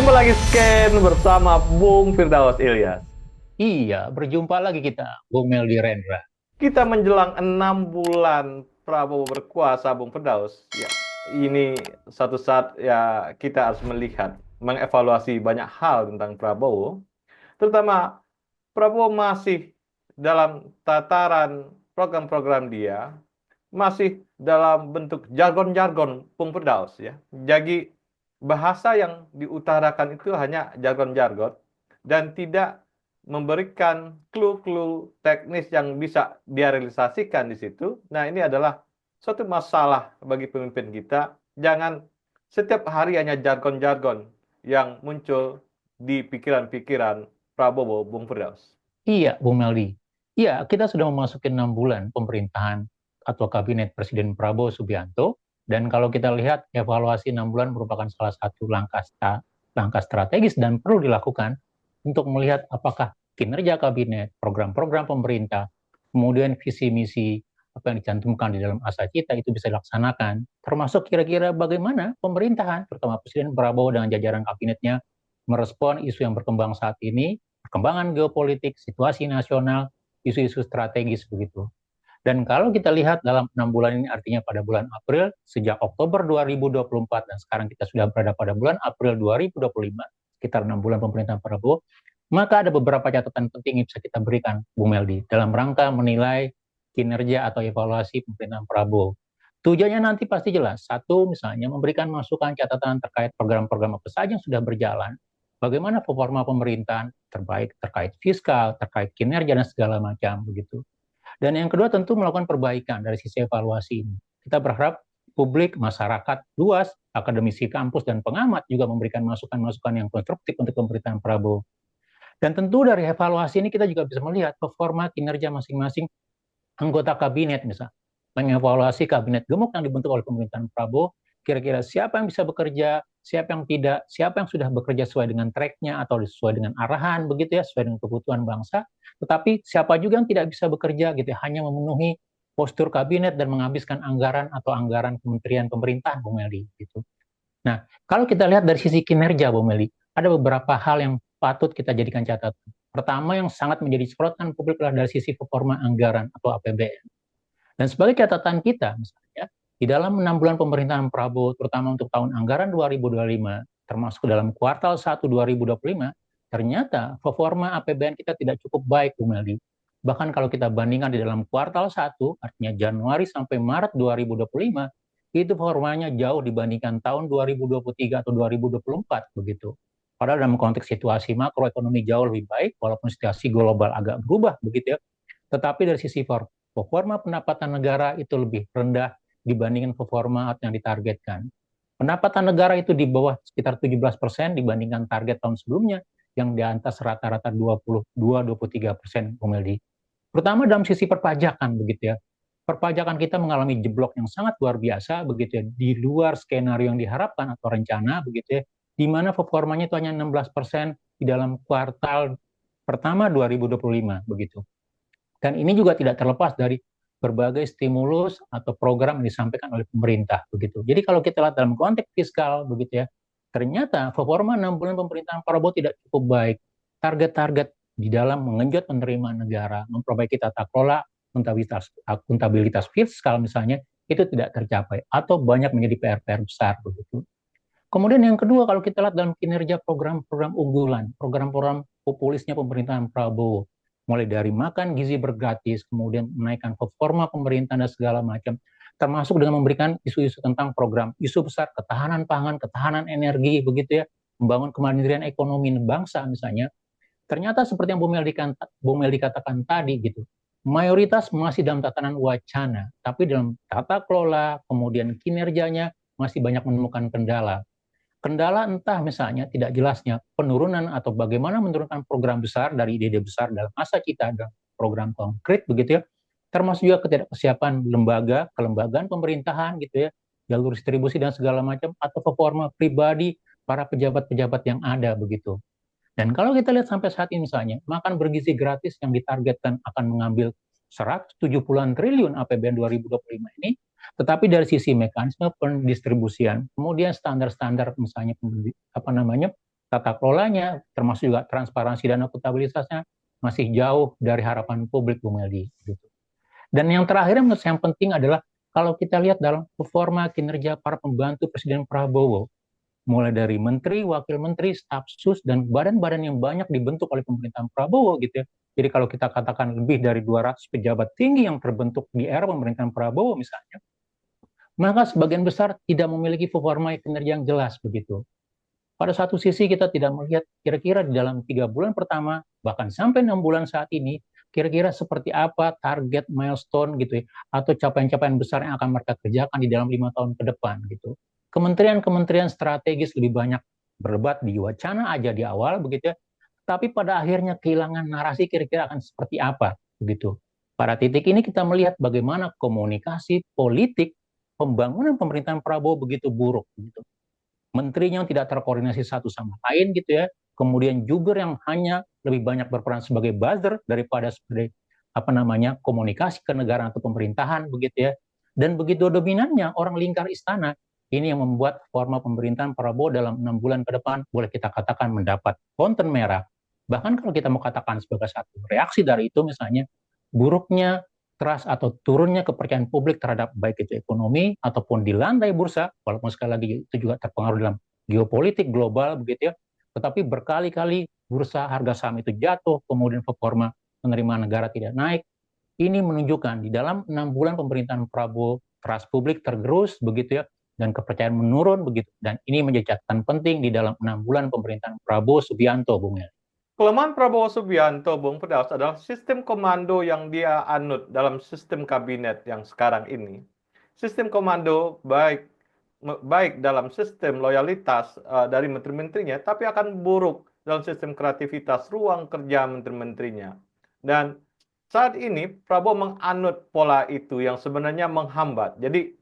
Jumpa lagi scan bersama Bung Firdaus Ilyas. Iya, berjumpa lagi kita, Bung Meldi Rendra. Kita menjelang 6 bulan Prabowo berkuasa, Bung Firdaus. Ya, ini satu saat ya kita harus melihat, mengevaluasi banyak hal tentang Prabowo. Terutama Prabowo masih dalam tataran program-program dia, masih dalam bentuk jargon-jargon, Bung Firdaus ya. Jadi bahasa yang diutarakan itu hanya jargon-jargon dan tidak memberikan clue-clue teknis yang bisa dia realisasikan di situ. Nah, ini adalah suatu masalah bagi pemimpin kita. Jangan setiap hari hanya jargon-jargon yang muncul di pikiran-pikiran Prabowo, Bung Firdaus. Iya, Bung Meldi. Iya, kita sudah memasuki 6 bulan pemerintahan atau kabinet Presiden Prabowo Subianto. Dan kalau kita lihat, evaluasi 6 bulan merupakan salah satu langkah strategis dan perlu dilakukan untuk melihat apakah kinerja kabinet, program-program pemerintah, kemudian visi misi apa yang dicantumkan di dalam asa cita itu bisa dilaksanakan, termasuk kira-kira bagaimana pemerintahan, terutama Presiden Prabowo dengan jajaran kabinetnya, merespon isu yang berkembang saat ini, perkembangan geopolitik, situasi nasional, isu-isu strategis begitu. Dan kalau kita lihat dalam 6 bulan ini, artinya pada bulan April, sejak Oktober 2024, dan sekarang kita sudah berada pada bulan April 2025, sekitar 6 bulan pemerintahan Prabowo, maka ada beberapa catatan penting yang bisa kita berikan, Bung Meldi, dalam rangka menilai kinerja atau evaluasi pemerintahan Prabowo. Tujuannya nanti pasti jelas. Satu, misalnya memberikan masukan catatan terkait program-program apa saja yang sudah berjalan, bagaimana performa pemerintahan terbaik terkait fiskal, terkait kinerja dan segala macam begitu. Dan yang kedua tentu melakukan perbaikan dari sisi evaluasi ini. Kita berharap publik, masyarakat luas, akademisi kampus dan pengamat juga memberikan masukan-masukan yang konstruktif untuk pemerintahan Prabowo. Dan tentu dari evaluasi ini kita juga bisa melihat performa kinerja masing-masing anggota kabinet misalnya, mengevaluasi kabinet gemuk yang dibentuk oleh pemerintahan Prabowo, kira-kira siapa yang bisa bekerja, siapa yang tidak, siapa yang sudah bekerja sesuai dengan tracknya atau sesuai dengan arahan, begitu ya, sesuai dengan kebutuhan bangsa, tetapi siapa juga yang tidak bisa bekerja, gitu ya, hanya memenuhi postur kabinet dan menghabiskan anggaran atau anggaran kementerian pemerintahan, Bung Meli, gitu. Nah, kalau kita lihat dari sisi kinerja, Bung Meli, ada beberapa hal yang patut kita jadikan catatan. Pertama yang sangat menjadi sorotan publik adalah dari sisi performa anggaran atau APBN. Dan sebagai catatan kita, misalnya, di dalam 6 bulan pemerintahan Prabowo, terutama untuk tahun anggaran 2025, termasuk dalam kuartal 1 2025, ternyata performa APBN kita tidak cukup baik, Bu Meldi. Bahkan kalau kita bandingkan di dalam kuartal 1, artinya Januari sampai Maret 2025, itu performanya jauh dibandingkan tahun 2023 atau 2024, begitu. Padahal dalam konteks situasi makroekonomi jauh lebih baik, walaupun situasi global agak berubah, begitu ya. Tetapi dari sisi performa pendapatan negara itu lebih rendah dibandingkan performa yang ditargetkan. Pendapatan negara itu di bawah sekitar 17% dibandingkan target tahun sebelumnya yang di atas rata-rata 22-23%, Meldi. Terutama dalam sisi perpajakan begitu ya. Perpajakan kita mengalami jeblok yang sangat luar biasa begitu ya, di luar skenario yang diharapkan atau rencana begitu ya, di mana performanya itu hanya 16% di dalam kuartal pertama 2025 begitu. Dan ini juga tidak terlepas dari berbagai stimulus atau program yang disampaikan oleh pemerintah begitu. Jadi kalau kita lihat dalam konteks fiskal begitu ya, ternyata performa 6 bulan pemerintahan Prabowo tidak cukup baik. Target-target di dalam mengenjot penerimaan negara, memperbaiki tata kelola, akuntabilitas fiskal misalnya, itu tidak tercapai atau banyak menjadi PR-PR besar begitu. Kemudian yang kedua, kalau kita lihat dalam kinerja program-program unggulan, program-program populisnya pemerintahan Prabowo, mulai dari makan gizi bergratis, kemudian menaikkan performa pemerintahan dan segala macam, termasuk dengan memberikan isu-isu tentang program, isu besar ketahanan pangan, ketahanan energi, begitu ya, membangun kemandirian ekonomi bangsa misalnya, ternyata seperti yang Bu Meldi katakan tadi gitu, mayoritas masih dalam tatanan wacana, tapi dalam tata kelola, kemudian kinerjanya masih banyak menemukan kendala. Kendala entah misalnya tidak jelasnya penurunan atau bagaimana menurunkan program besar dari ide besar dalam masa kita dalam program konkret begitu ya, termasuk juga ketidaksiapan lembaga, kelembagaan pemerintahan gitu ya, jalur distribusi dan segala macam atau performa pribadi para pejabat-pejabat yang ada begitu. Dan kalau kita lihat sampai saat ini misalnya, makan bergizi gratis yang ditargetkan akan mengambil 170-an triliun APBN 2025 ini, tetapi dari sisi mekanisme pendistribusian, kemudian standar-standar misalnya apa namanya tata kelolanya, termasuk juga transparansi dan akuntabilitasnya masih jauh dari harapan publik, Bung Meldi. Gitu. Dan yang terakhir menurut saya yang penting adalah kalau kita lihat dalam performa kinerja para pembantu Presiden Prabowo, mulai dari menteri, wakil menteri, staf sus, dan badan-badan yang banyak dibentuk oleh pemerintahan Prabowo gitu ya. Jadi kalau kita katakan lebih dari 200 pejabat tinggi yang terbentuk di era pemerintahan Prabowo misalnya, maka sebagian besar tidak memiliki performa kinerja yang jelas begitu. Pada satu sisi kita tidak melihat kira-kira di dalam 3 bulan pertama, bahkan sampai 6 bulan saat ini, kira-kira seperti apa target milestone gitu ya, atau capaian-capaian besar yang akan mereka kerjakan di dalam 5 tahun ke depan gitu. Kementerian-kementerian strategis lebih banyak berdebat di wacana aja di awal begitu ya, tapi pada akhirnya kehilangan narasi kira-kira akan seperti apa begitu. Pada titik ini kita melihat bagaimana komunikasi politik pembangunan pemerintahan Prabowo begitu buruk gitu. Menterinya yang tidak terkoordinasi satu sama lain gitu ya. Kemudian jubir yang hanya lebih banyak berperan sebagai buzzer daripada sebagai apa namanya komunikasi kenegaraan atau pemerintahan begitu ya. Dan begitu dominannya orang lingkar istana, ini yang membuat forma pemerintahan Prabowo dalam 6 bulan ke depan boleh kita katakan mendapat konten merah. Bahkan kalau kita mau katakan sebagai satu reaksi dari itu misalnya buruknya trust atau turunnya kepercayaan publik terhadap baik itu ekonomi ataupun di lantai bursa, walaupun sekali lagi itu juga terpengaruh dalam geopolitik global begitu ya, tetapi berkali-kali bursa harga saham itu jatuh, kemudian performa penerimaan negara tidak naik. Ini menunjukkan di dalam 6 bulan pemerintahan Prabowo, trust publik tergerus begitu ya, dan kepercayaan menurun begitu. Dan ini menjadi catatan penting di dalam 6 bulan pemerintahan Prabowo Subianto, Bung El. Kelemahan Prabowo Subianto, Bung Firdaus, adalah sistem komando yang dia anut dalam sistem kabinet yang sekarang ini. Sistem komando baik dalam sistem loyalitas dari menteri-menterinya, tapi akan buruk dalam sistem kreativitas ruang kerja menteri-menterinya. Dan saat ini Prabowo menganut pola itu yang sebenarnya menghambat. Jadi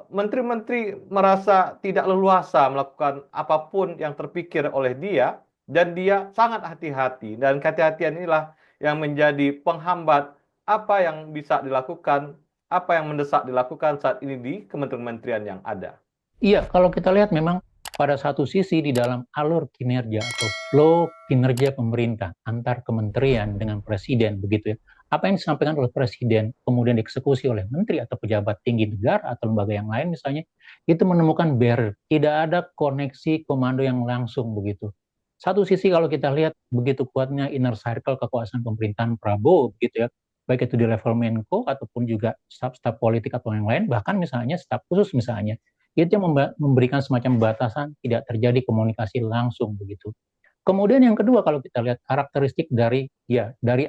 menteri-menteri merasa tidak leluasa melakukan apapun yang terpikir oleh dia, dan dia sangat hati-hati. Dan kehati-hatian inilah yang menjadi penghambat apa yang bisa dilakukan, apa yang mendesak dilakukan saat ini di kementerian-kementerian yang ada. Iya, kalau kita lihat memang pada satu sisi di dalam alur kinerja atau flow kinerja pemerintah antar kementerian dengan presiden begitu ya. Apa yang disampaikan oleh presiden kemudian dieksekusi oleh menteri atau pejabat tinggi negara atau lembaga yang lain misalnya itu menemukan barrier, tidak ada koneksi komando yang langsung begitu. Satu sisi kalau kita lihat begitu kuatnya inner circle kekuasaan pemerintahan Prabowo begitu ya, baik itu di level Menko ataupun juga staf-staf politik atau yang lain, bahkan misalnya staf khusus misalnya itu yang memberikan semacam batasan tidak terjadi komunikasi langsung begitu. Kemudian yang kedua kalau kita lihat karakteristik dari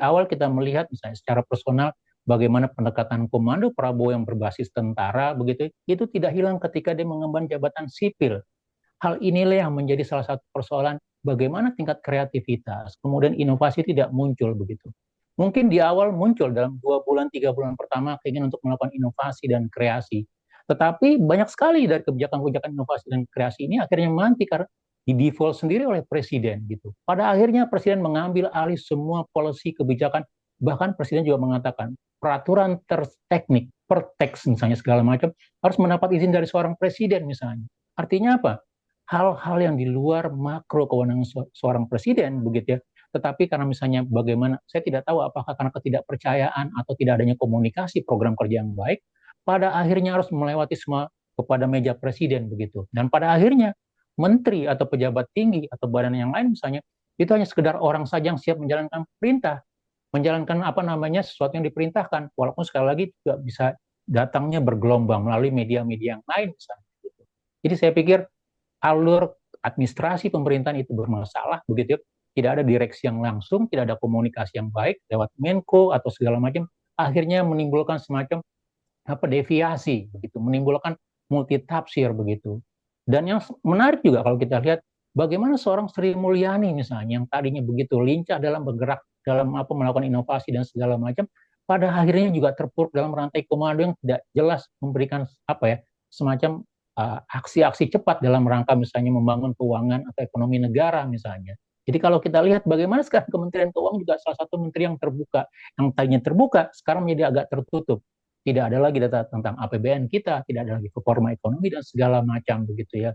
awal kita melihat misalnya secara personal bagaimana pendekatan komando Prabowo yang berbasis tentara begitu itu tidak hilang ketika dia mengemban jabatan sipil. Hal inilah yang menjadi salah satu persoalan bagaimana tingkat kreativitas kemudian inovasi tidak muncul begitu. Mungkin di awal muncul dalam 2 bulan 3 bulan pertama keinginan untuk melakukan inovasi dan kreasi. Tetapi banyak sekali dari kebijakan-kebijakan inovasi dan kreasi ini akhirnya mati karena di default sendiri oleh presiden gitu. Pada akhirnya presiden mengambil alih semua policy kebijakan, bahkan presiden juga mengatakan peraturan teknik per teks misalnya segala macam harus mendapat izin dari seorang presiden misalnya. Artinya apa? Hal-hal yang di luar makro kewenangan seorang presiden begitu ya. Tetapi karena misalnya bagaimana saya tidak tahu apakah karena ketidakpercayaan atau tidak adanya komunikasi program kerja yang baik, pada akhirnya harus melewati semua kepada meja presiden begitu. Dan pada akhirnya menteri atau pejabat tinggi atau badan yang lain misalnya itu hanya sekedar orang saja yang siap menjalankan perintah, menjalankan apa namanya sesuatu yang diperintahkan, walaupun sekali lagi juga bisa datangnya bergelombang melalui media-media yang lain misalnya. Jadi saya pikir alur administrasi pemerintahan itu bermasalah begitu ya. Tidak ada direksi yang langsung, tidak ada komunikasi yang baik lewat Menko atau segala macam, akhirnya menimbulkan semacam apa deviasi begitu, menimbulkan multitafsir begitu. Dan yang menarik juga kalau kita lihat bagaimana seorang Sri Mulyani misalnya yang tadinya begitu lincah dalam bergerak dalam apa melakukan inovasi dan segala macam, pada akhirnya juga terpuruk dalam rantai komando yang tidak jelas memberikan apa ya semacam aksi-aksi cepat dalam rangka misalnya membangun keuangan atau ekonomi negara misalnya. Jadi kalau kita lihat bagaimana sekarang Kementerian Keuangan juga salah satu menteri yang terbuka, yang tadinya terbuka sekarang menjadi agak tertutup. Tidak ada lagi data tentang APBN kita, tidak ada lagi performa ekonomi dan segala macam begitu ya.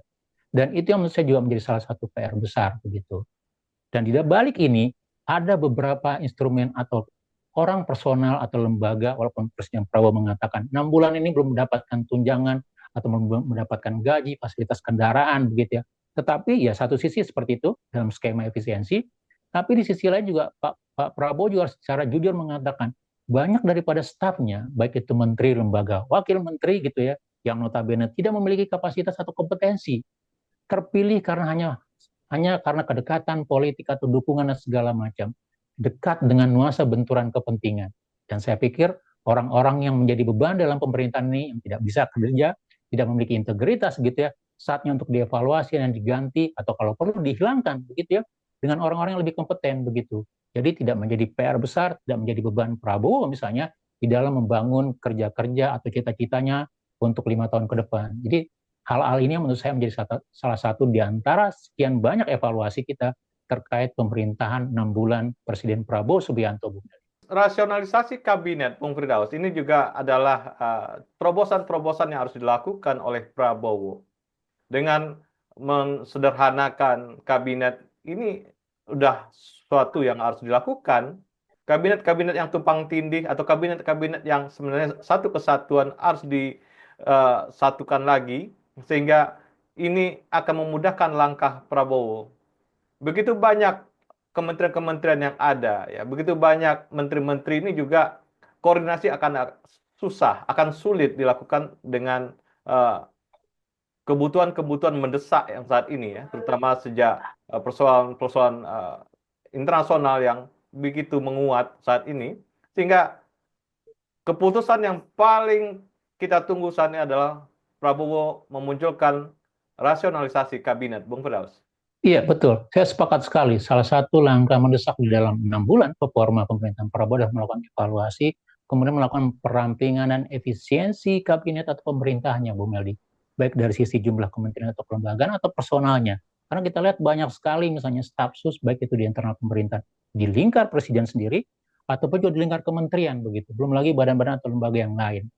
Dan itu yang menurut saya juga menjadi salah satu PR besar begitu. Dan di balik ini ada beberapa instrumen atau orang personal atau lembaga, walaupun Presiden Prabowo mengatakan 6 bulan ini belum mendapatkan tunjangan atau belum mendapatkan gaji, fasilitas kendaraan begitu ya. Tetapi ya satu sisi seperti itu dalam skema efisiensi, tapi di sisi lain juga Pak Prabowo juga secara jujur mengatakan banyak daripada stafnya, baik itu menteri, lembaga, wakil menteri gitu ya, yang notabene tidak memiliki kapasitas atau kompetensi, terpilih karena hanya karena kedekatan politik atau dukungan dan segala macam, dekat dengan nuansa benturan kepentingan. Dan saya pikir orang-orang yang menjadi beban dalam pemerintahan ini yang tidak bisa kerja, tidak memiliki integritas gitu ya, saatnya untuk dievaluasi dan diganti atau kalau perlu dihilangkan begitu ya dengan orang-orang yang lebih kompeten begitu. Jadi tidak menjadi PR besar, tidak menjadi beban Prabowo misalnya di dalam membangun kerja-kerja atau cita-citanya untuk 5 tahun ke depan. Jadi hal-hal ini yang menurut saya menjadi salah satu di antara sekian banyak evaluasi kita terkait pemerintahan 6 bulan Presiden Prabowo Subianto. Rasionalisasi kabinet, Bung Firdaus, ini juga adalah terobosan-terobosan yang harus dilakukan oleh Prabowo. Dengan mensederhanakan kabinet ini sudah sesuatu yang harus dilakukan. Kabinet-kabinet yang tumpang tindih atau kabinet-kabinet yang sebenarnya satu kesatuan harus disatukan lagi, sehingga ini akan memudahkan langkah Prabowo. Begitu banyak kementerian-kementerian yang ada, ya, begitu banyak menteri-menteri ini juga koordinasi akan susah, akan sulit dilakukan dengan kebutuhan-kebutuhan mendesak yang saat ini, ya, terutama sejak persoalan-persoalan internasional yang begitu menguat saat ini, sehingga keputusan yang paling kita tunggu saat ini adalah Prabowo memunculkan rasionalisasi kabinet, Bung Firdaus. Iya, betul. Saya sepakat sekali. Salah satu langkah mendesak di dalam 6 bulan performa pemerintahan Prabowo adalah melakukan evaluasi, kemudian melakukan perampingan dan efisiensi kabinet atau pemerintahannya, Bu Meldi. Baik dari sisi jumlah kementerian atau kelembagaan atau personalnya. Karena kita lihat banyak sekali misalnya staf sus, baik itu di internal pemerintahan, di lingkar presiden sendiri, ataupun juga di lingkar kementerian, begitu. Belum lagi badan-badan atau lembaga yang lain.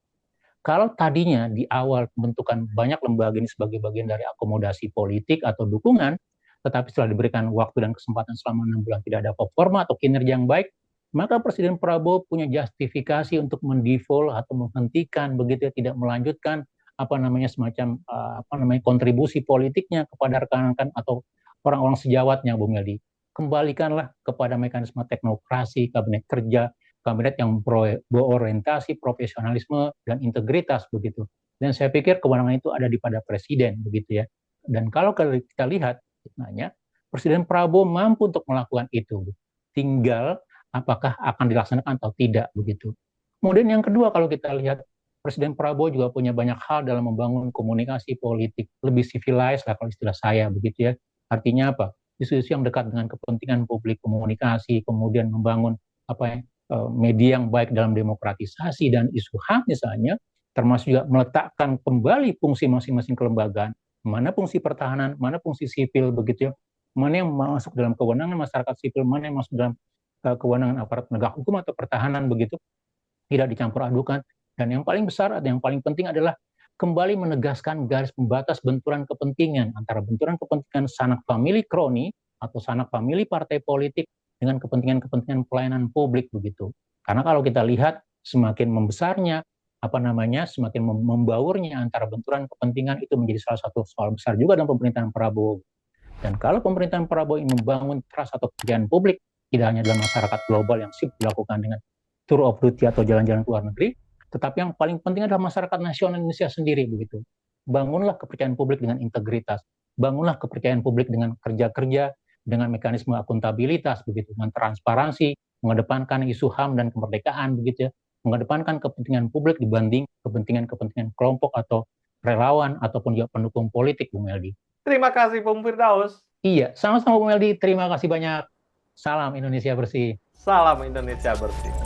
Kalau tadinya di awal pembentukan banyak lembaga ini sebagai bagian dari akomodasi politik atau dukungan, tetapi setelah diberikan waktu dan kesempatan selama 6 bulan tidak ada performa atau kinerja yang baik, maka Presiden Prabowo punya justifikasi untuk mendefault atau menghentikan begitu ya, tidak melanjutkan semacam kontribusi politiknya kepada rekan-rekan atau orang-orang sejawatnya, Bu Meldi. Kembalikanlah kepada mekanisme teknokrasi, kabinet kerja, kabinet yang berorientasi profesionalisme dan integritas begitu. Dan saya pikir kewenangan itu ada di pada presiden begitu ya. Dan kalau kita lihat sebenarnya Presiden Prabowo mampu untuk melakukan itu. Tinggal apakah akan dilaksanakan atau tidak begitu. Kemudian yang kedua kalau kita lihat Presiden Prabowo juga punya banyak hal dalam membangun komunikasi politik lebih civilized lah kalau istilah saya begitu ya. Artinya apa? Isu-isu yang dekat dengan kepentingan publik, komunikasi, kemudian membangun media yang baik dalam demokratisasi dan isu HAM misalnya, termasuk juga meletakkan kembali fungsi masing-masing kelembagaan, mana fungsi pertahanan, mana fungsi sipil begitu ya, mana yang masuk dalam kewenangan masyarakat sipil, mana yang masuk dalam kewenangan aparat penegak hukum atau pertahanan begitu, tidak dicampur adukan. Dan yang paling besar, yang paling penting adalah kembali menegaskan garis pembatas benturan kepentingan antara benturan kepentingan sanak famili kroni atau sanak famili partai politik dengan kepentingan-kepentingan pelayanan publik begitu. Karena kalau kita lihat semakin membesarnya semakin membaurnya antara benturan kepentingan itu menjadi salah satu soal besar juga dalam pemerintahan Prabowo. Dan kalau pemerintahan Prabowo ini membangun trust atau kepercayaan publik tidak hanya dalam masyarakat global yang sip dilakukan dengan tour of duty atau jalan-jalan ke luar negeri, tetapi yang paling penting adalah masyarakat nasional Indonesia sendiri begitu. Bangunlah kepercayaan publik dengan integritas, bangunlah kepercayaan publik dengan kerja-kerja, dengan mekanisme akuntabilitas begitu, dengan transparansi, mengedepankan isu HAM dan kemerdekaan begitu ya, mengedepankan kepentingan publik dibanding kepentingan kelompok atau relawan ataupun juga pendukung politik, Bu Meldi. Terima kasih, Bung Firdaus. Iya, sama-sama Bu Meldi. Terima kasih banyak. Salam Indonesia bersih. Salam Indonesia bersih.